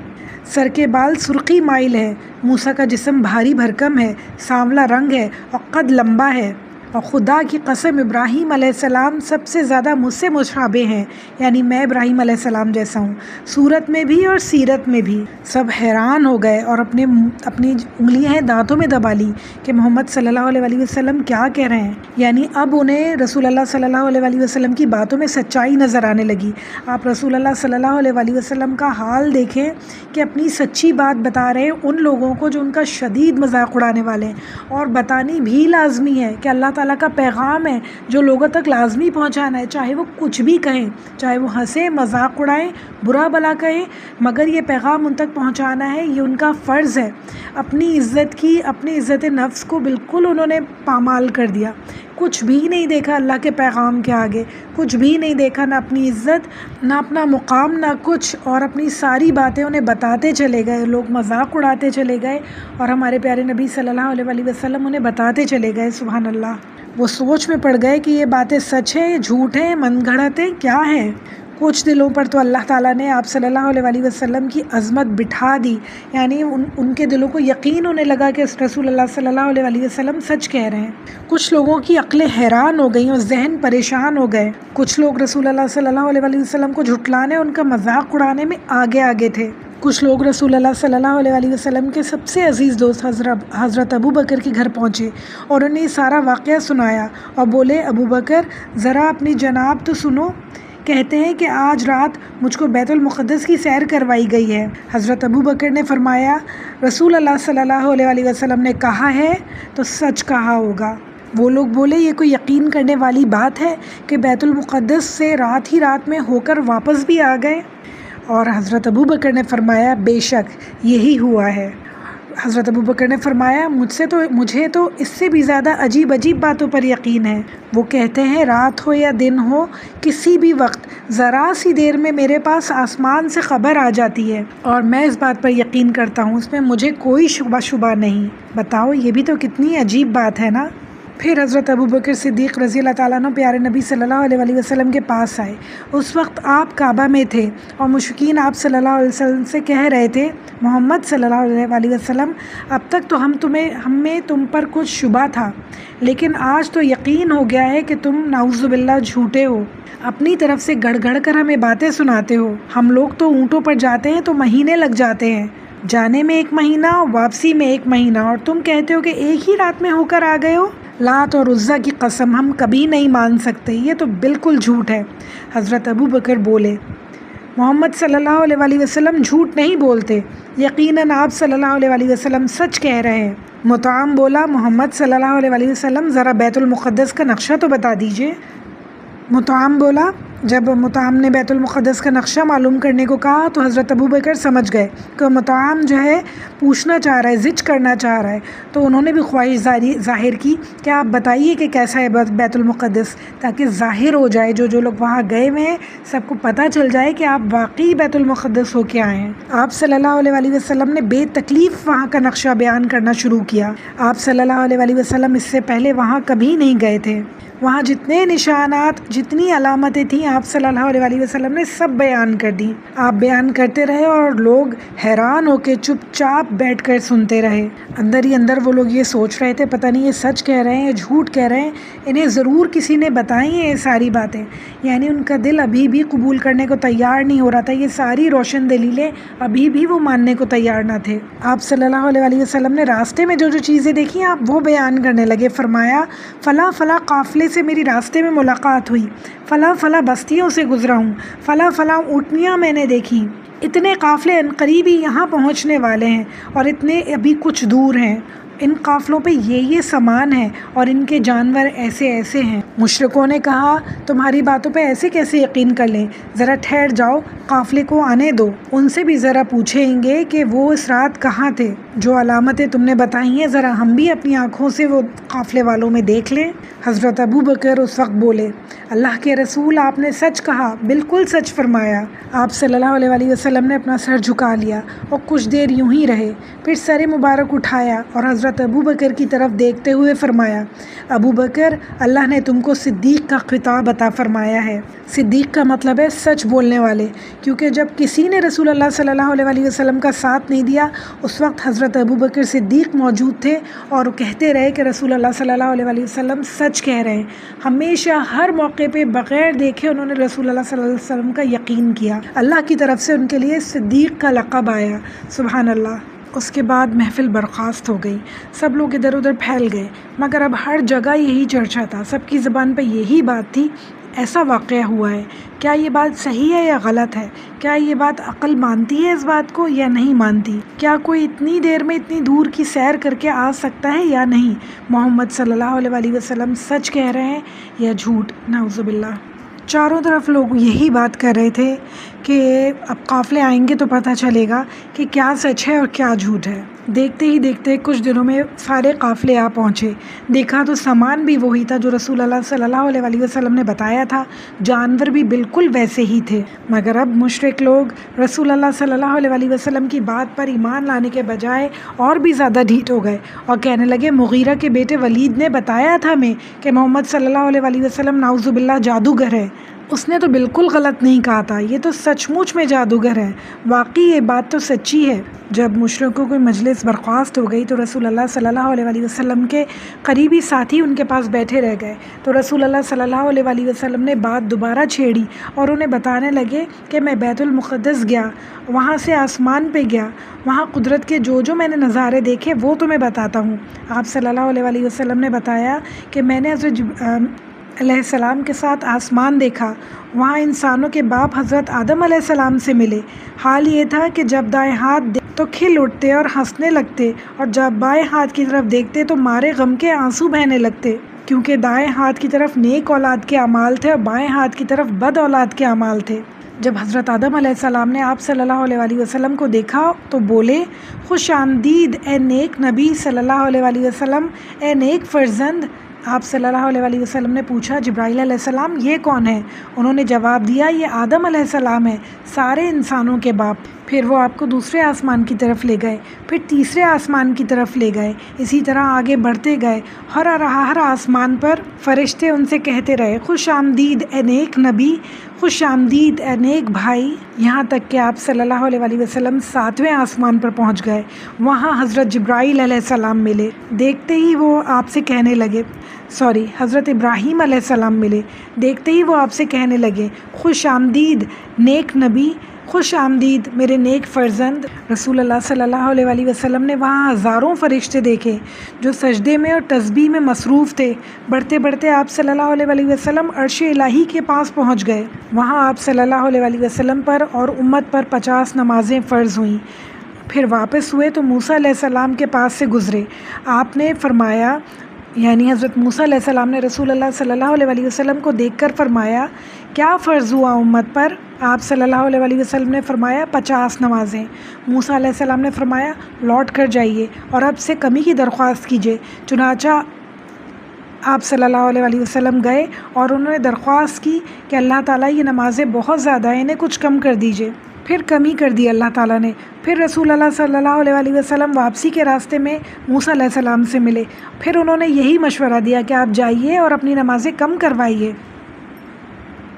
سر کے بال سرخی مائل ہے، موسیٰ کا جسم بھاری بھرکم ہے، سانولا رنگ ہے اور قد لمبا ہے، اور خدا کی قسم ابراہیم علیہ السلام سب سے زیادہ مجھ سے مشابہ ہیں، یعنی میں ابراہیم علیہ السلام جیسا ہوں، صورت میں بھی اور سیرت میں بھی۔ سب حیران ہو گئے اور اپنی انگلیاں دانتوں میں دبا لی کہ محمد صلی اللہ علیہ وسلم کیا کہہ رہے ہیں، یعنی اب انہیں رسول اللہ صلی اللہ علیہ وسلم کی باتوں میں سچائی نظر آنے لگی۔ آپ رسول اللہ صلی اللہ علیہ وسلم کا حال دیکھیں کہ اپنی سچی بات بتا رہے ہیں ان لوگوں کو جو ان کا شدید مذاق اڑانے والے ہیں، اور بتانی بھی لازمی ہے کہ اللہ تعالیٰ کا پیغام ہے جو لوگوں تک لازمی پہنچانا ہے، چاہے وہ کچھ بھی کہیں، چاہے وہ ہنسیں، مذاق اڑائیں، برا بلا کہیں، مگر یہ پیغام ان تک پہنچانا ہے، یہ ان کا فرض ہے۔ اپنی عزت نفس کو بالکل انہوں نے پامال کر دیا کچھ بھی نہیں دیکھا اللہ کے پیغام کے آگے، کچھ بھی نہیں دیکھا، نہ اپنی عزت، نہ اپنا مقام، نہ کچھ، اور اپنی ساری باتیں انہیں بتاتے چلے گئے، لوگ مذاق اڑاتے چلے گئے اور ہمارے پیارے نبی صلی اللہ علیہ وآلہ وسلم انہیں بتاتے چلے گئے۔ سبحان اللہ، وہ سوچ میں پڑ گئے کہ یہ باتیں سچ ہیں، جھوٹ ہیں، من گھڑت ہیں، کیا ہے۔ کچھ دلوں پر تو اللہ تعالیٰ نے آپ صلی اللہ علیہ وآلہ وسلم کی عظمت بٹھا دی، یعنی ان کے دلوں کو یقین ہونے لگا کہ رسول اللہ صلی اللہ علیہ وآلہ وسلم سچ کہہ رہے ہیں۔ کچھ لوگوں کی عقلیں حیران ہو گئیں اور ذہن پریشان ہو گئے۔ کچھ لوگ رسول اللہ صلی اللہ علیہ وآلہ وسلم کو جھٹلانے، ان کا مذاق اڑانے میں آگے آگے تھے۔ کچھ لوگ رسول اللہ صلی اللہ علیہ وآلہ وسلم کے سب سے عزیز دوست حضرت ابو بکر کے گھر پہنچے اور انہیں سارا واقعہ سنایا اور بولے، ابو بکر ذرا اپنی جناب تو سنو، کہتے ہیں کہ آج رات مجھ کو بیت المقدس کی سیر کروائی گئی ہے۔ حضرت ابو بکر نے فرمایا، رسول اللہ صلی اللہ علیہ وآلہ وسلم نے کہا ہے تو سچ کہا ہوگا۔ وہ لوگ بولے، یہ کوئی یقین کرنے والی بات ہے کہ بیت المقدس سے رات ہی رات میں ہو کر واپس بھی آ گئے؟ اور حضرت ابو بکر نے فرمایا، بے شک یہی ہوا ہے۔ حضرت ابو بکر نے فرمایا، مجھے تو اس سے بھی زیادہ عجیب باتوں پر یقین ہے۔ وہ کہتے ہیں، رات ہو یا دن ہو، کسی بھی وقت ذرا سی دیر میں میرے پاس آسمان سے خبر آ جاتی ہے اور میں اس بات پر یقین کرتا ہوں، اس میں مجھے کوئی شبہ نہیں۔ بتاؤ، یہ بھی تو کتنی عجیب بات ہے نا۔ پھر حضرت ابو بکر صدیق رضی اللہ تعالیٰ عنہ پیارے نبی صلی اللہ علیہ وآلہ وسلم کے پاس آئے۔ اس وقت آپ کعبہ میں تھے اور مشرکین آپ صلی اللہ علیہ وسلم سے کہہ رہے تھے، محمد صلی اللہ علیہ وآلہ وسلم، اب تک تو ہمیں تم پر کچھ شبہ تھا، لیکن آج تو یقین ہو گیا ہے کہ تم نعوذ باللہ جھوٹے ہو، اپنی طرف سے گڑ گڑ کر ہمیں باتیں سناتے ہو۔ ہم لوگ تو اونٹوں پر جاتے ہیں تو مہینے لگ جاتے ہیں، جانے میں 1 مہینہ، واپسی میں 1 مہینہ، اور تم کہتے ہو کہ ایک ہی رات میں ہو کر آ گئے ہو۔ لات اور عزا کی قسم، ہم کبھی نہیں مان سکتے، یہ تو بالکل جھوٹ ہے۔ حضرت ابو بکر بولے، محمد صلی اللہ علیہ وآلہ وسلم جھوٹ نہیں بولتے، یقیناً آپ صلی اللہ علیہ وآلہ وسلم سچ کہہ رہے ہیں۔ مطعم بولا، محمد صلی اللہ علیہ وآلہ وسلم ذرا بیت المقدس کا نقشہ تو بتا دیجئے۔ مطعم بولا، جب مطعم نے بیت المقدس کا نقشہ معلوم کرنے کو کہا تو حضرت ابو بکر سمجھ گئے کہ مطعم جو ہے پوچھنا چاہ رہا ہے، زج کرنا چاہ رہا ہے، تو انہوں نے بھی خواہش ظاہر کی کہ آپ بتائیے کہ کیسا ہے بیت المقدس، تاکہ ظاہر ہو جائے، جو لوگ وہاں گئے ہوئے ہیں سب کو پتہ چل جائے کہ آپ واقعی بیت المقدس ہو کے آئے ہیں۔ آپ صلی اللہ علیہ وآلہ وسلم نے بے تکلیف وہاں کا نقشہ بیان کرنا شروع کیا۔ آپ صلی اللہ علیہ وآلہ وسلم اس سے پہلے وہاں کبھی نہیں گئے تھے۔ وہاں جتنے نشانات، جتنی علامتیں تھیں، آپ صلی اللہ علیہ وآلہ وسلم نے سب بیان کر دیں۔ آپ بیان کرتے رہے اور لوگ حیران ہو کے چپ چاپ بیٹھ کر سنتے رہے۔ اندر ہی اندر وہ لوگ یہ سوچ رہے تھے، پتہ نہیں یہ سچ کہہ رہے ہیں یا جھوٹ کہہ رہے ہیں، انہیں ضرور کسی نے بتائی ہیں یہ ساری باتیں، یعنی ان کا دل ابھی بھی قبول کرنے کو تیار نہیں ہو رہا تھا، یہ ساری روشن دلیلیں ابھی بھی وہ ماننے کو تیار نہ تھے۔ آپ صلی اللہ علیہ وآلہ وسلم نے راستے میں جو چیزیں دیکھی آپ وہ بیان کرنے لگے۔ فرمایا، فلاں فلاں قافلے سے میری راستے میں ملاقات ہوئی، فلاں فلاں بستیوں سے گزرا ہوں، فلاں فلاں اونٹنیاں میں نے دیکھی، اتنے قافلے عنقریب ہی یہاں پہنچنے والے ہیں اور اتنے ابھی کچھ دور ہیں، ان قافلوں پہ یہ سامان ہے اور ان کے جانور ایسے ایسے ہیں۔ مشرکوں نے کہا، تمہاری باتوں پہ ایسے کیسے یقین کر لیں، ذرا ٹھہر جاؤ، قافلے کو آنے دو، ان سے بھی ذرا پوچھیں گے کہ وہ اس رات کہاں تھے، جو علامتیں تم نے بتائی ہیں ذرا ہم بھی اپنی آنکھوں سے وہ قافلے والوں میں دیکھ لیں۔ حضرت ابو بکر اس وقت بولے، اللہ کے رسول، آپ نے سچ کہا، بالکل سچ فرمایا۔ آپ صلی اللہ علیہ وآلہ وسلم نے اپنا سر جھکا لیا اور کچھ دیر یوں ہی رہے، پھر سر مبارک اٹھایا اور حضرت ابو بکر کی طرف دیکھتے ہوئے فرمایا، ابو بکر، اللہ نے تم کو صدیق کا خطاب عطا فرمایا ہے۔ صدیق کا مطلب ہے سچ بولنے والے، کیونکہ جب کسی نے رسول اللہ صلی اللہ علیہ وآلہ وسلم کا ساتھ نہیں دیا، اس وقت حضرت ابو بکر صدیق موجود تھے اور کہتے رہے کہ رسول اللہ صلی اللہ علیہ وآلہ وسلم سچ کہہ رہے ہیں۔ ہمیشہ ہر موقع پہ بغیر دیکھے انہوں نے رسول اللہ صلی اللہ علیہ وسلم کا یقین کیا۔ اللہ کی طرف سے ان کے لیے صدیق کا لقب آیا۔ سبحان اللہ۔ اس کے بعد محفل برخاست ہو گئی، سب لوگ ادھر ادھر پھیل گئے، مگر اب ہر جگہ یہی چرچا تھا، سب کی زبان پہ یہی بات تھی، ایسا واقعہ ہوا ہے، کیا یہ بات صحیح ہے یا غلط ہے، کیا یہ بات عقل مانتی ہے اس بات کو یا نہیں مانتی، کیا کوئی اتنی دیر میں اتنی دور کی سیر کر کے آ سکتا ہے یا نہیں، محمد صلی اللہ علیہ وآلہ وسلم سچ کہہ رہے ہیں یا جھوٹ، نعوذ باللہ۔ چاروں طرف لوگ یہی بات کر رہے تھے کہ اب قافلے آئیں گے تو پتہ چلے گا کہ کیا سچ ہے اور کیا جھوٹ ہے۔ دیکھتے ہی دیکھتے کچھ دنوں میں سارے قافلے آ پہنچے۔ دیکھا تو سامان بھی وہی تھا جو رسول اللہ صلی اللہ علیہ وسلم نے بتایا تھا، جانور بھی بالکل ویسے ہی تھے۔ مگر اب مشرک لوگ رسول اللہ صلی اللہ علیہ وسلم کی بات پر ایمان لانے کے بجائے اور بھی زیادہ ڈھیٹ ہو گئے اور کہنے لگے مغیرہ کے بیٹے ولید نے بتایا تھا ہمیں کہ محمد صلی اللہ علیہ وسلم نعوذ باللہ جادوگر ہے۔ اس نے تو بالکل غلط نہیں کہا تھا، یہ تو سچ مچ میں جادوگر ہے، واقعی یہ بات تو سچی ہے۔ جب مشرکوں کی مجلس برخاست ہو گئی تو رسول اللہ صلی اللہ علیہ وسلم کے قریبی ساتھی ان کے پاس بیٹھے رہ گئے، تو رسول اللہ صلی اللہ علیہ وسلم نے بات دوبارہ چھیڑی اور انہیں بتانے لگے کہ میں بیت المقدس گیا، وہاں سے آسمان پہ گیا، وہاں قدرت کے جو میں نے نظارے دیکھے وہ تمہیں بتاتا ہوں۔ آپ صلی اللہ علیہ وسلم نے بتایا کہ میں نے حضرت علیہ السلام کے ساتھ آسمان دیکھا، وہاں انسانوں کے باپ حضرت آدم علیہ السلام سے ملے۔ حال یہ تھا کہ جب دائیں ہاتھ تو کھل اٹھتے اور ہنسنے لگتے، اور جب بائیں ہاتھ کی طرف دیکھتے تو مارے غم کے آنسو بہنے لگتے، کیونکہ دائیں ہاتھ کی طرف نیک اولاد کے اعمال تھے اور بائیں ہاتھ کی طرف بد اولاد کے اعمال تھے۔ جب حضرت آدم علیہ السلام نے آپ صلی اللہ علیہ وسلم کو دیکھا تو بولے خوش آمدید اے نیک نبی صلی اللہ علیہ وسلم، اے نیک فرزند۔ آپ صلی اللہ علیہ وسلم نے پوچھا جبرائیل علیہ السلام یہ کون ہے؟ انہوں نے جواب دیا یہ آدم علیہ السلام ہے، سارے انسانوں کے باپ۔ پھر وہ آپ کو دوسرے آسمان کی طرف لے گئے، پھر تیسرے آسمان کی طرف لے گئے، اسی طرح آگے بڑھتے گئے۔ ہر آسمان پر فرشتے ان سے کہتے رہے خوش آمدید اے نیک نبی، خوش آمدید اے نیک بھائی، یہاں تک کہ آپ صلی اللہ علیہ وسلم 7ویں آسمان پر پہنچ گئے۔ وہاں حضرت جبرائیل علیہ السلام ملے، دیکھتے ہی وہ آپ سے کہنے لگے حضرت ابراہیم علیہ السلام ملے، دیکھتے ہی وہ آپ سے کہنے لگے خوش آمدید نیک نبی، خوش آمدید میرے نیک فرزند۔ رسول اللہ صلی اللہ علیہ وسلم نے وہاں ہزاروں فرشتے دیکھے جو سجدے میں اور تسبیح میں مصروف تھے۔ بڑھتے بڑھتے آپ صلی اللہ علیہ وسلم عرش الہی کے پاس پہنچ گئے۔ وہاں آپ صلی اللہ علیہ وسلم پر اور امت پر 50 نمازیں فرض ہوئیں۔ پھر واپس ہوئے تو موسیٰ علیہ السلام کے پاس سے گزرے۔ آپ نے فرمایا، یعنی حضرت موسیٰ علیہ السلام نے رسول اللہ صلی اللہ علیہ وسلم کو دیکھ کر فرمایا کیا فرض ہوا امت پر؟ آپ صلی اللہ علیہ وسلم نے فرمایا 50 نمازیں۔ موسیٰ علیہ السلام نے فرمایا لوٹ کر جائیے اور اب سے کمی کی درخواست کیجیے۔ چنانچہ آپ صلی اللہ علیہ وسلم گئے اور انہوں نے درخواست کی کہ اللہ تعالیٰ یہ نمازیں بہت زیادہ ہیں، انہیں کچھ کم کر دیجیے۔ پھر کمی کر دی اللہ تعالیٰ نے۔ پھر رسول اللہ صلی اللہ علیہ وسلم واپسی کے راستے میں موسیٰ علیہ السلام سے ملے، پھر انہوں نے یہی مشورہ دیا کہ آپ جائیے اور اپنی نمازیں کم کروائیے،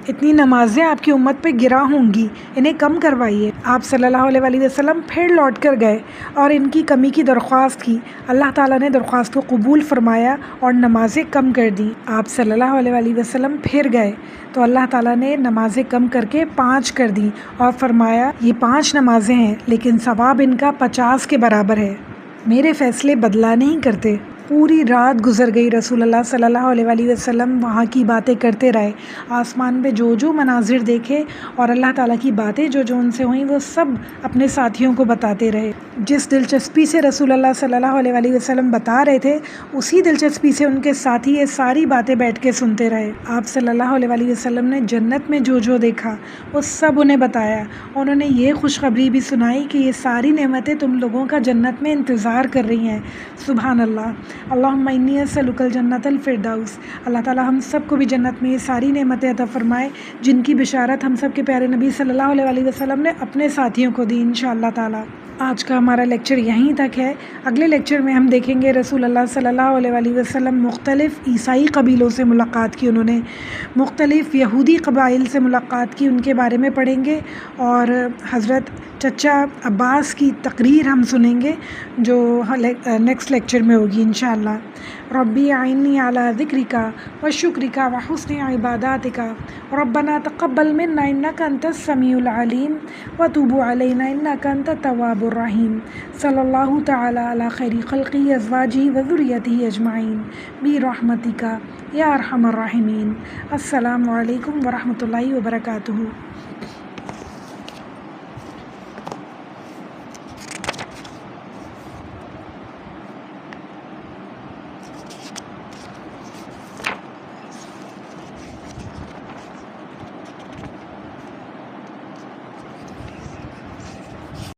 اتنی نمازیں آپ کی امت پہ گرا ہوں گی، انہیں کم کروائیے۔ آپ صلی اللہ علیہ وسلم پھر لوٹ کر گئے اور ان کی کمی کی درخواست کی۔ اللہ تعالیٰ نے درخواست کو قبول فرمایا اور نمازیں کم کر دیں۔ آپ صلی اللہ علیہ وسلم پھر گئے تو اللہ تعالیٰ نے نمازیں کم کر کے 5 کر دیں اور فرمایا یہ 5 نمازیں ہیں لیکن ثواب ان کا 50 کے برابر ہے، میرے فیصلے بدلا نہیں کرتے۔ پوری رات گزر گئی، رسول اللہ صلی اللہ علیہ وسلم وہاں کی باتیں کرتے رہے، آسمان پہ جو مناظر دیکھے اور اللہ تعالیٰ کی باتیں جو ان سے ہوئیں وہ سب اپنے ساتھیوں کو بتاتے رہے۔ جس دلچسپی سے رسول اللہ صلی اللہ علیہ وسلم بتا رہے تھے اسی دلچسپی سے ان کے ساتھی یہ ساری باتیں بیٹھ کے سنتے رہے۔ آپ صلی اللہ علیہ وسلم نے جنت میں جو دیکھا وہ سب انہیں بتایا۔ انہوں نے یہ خوشخبری بھی سنائی کہ یہ ساری نعمتیں تم لوگوں کا جنت میں انتظار کر رہی ہیں۔ سبحان اللہ، اللہم انی اسألک الجنۃ الفردوس۔ اللہ تعالیٰ ہم سب کو بھی جنت میں یہ ساری نعمتیں عطا فرمائے جن کی بشارت ہم سب کے پیارے نبی صلی اللہ علیہ وسلم نے اپنے ساتھیوں کو دی انشاءاللہ تعالیٰ۔ آج کا ہمارا لیکچر یہیں تک ہے۔ اگلے لیکچر میں ہم دیکھیں گے رسول اللہ صلی اللہ علیہ وسلم مختلف عیسائی قبیلوں سے ملاقات کی، انہوں نے مختلف یہودی قبائل سے ملاقات کی، ان کے بارے میں پڑھیں گے، اور حضرت چچا عباس کی تقریر ہم سنیں گے جو نیکسٹ لیکچر میں ہوگی انشاءاللہ۔ ربی اعنی علی ذکرک و شکرک و حسن عباداتک، ربنا تقبل منا انک انت السمیع العلیم وتوب علینا انک انت التواب الرحیم۔ صلی اللہ تعالی علی خیر خلقہ ازواجہ و ذریتہ اجمعین برحمتک یا ارحم الراحمین۔ السلام علیکم ورحمۃ اللہ وبرکاتہ۔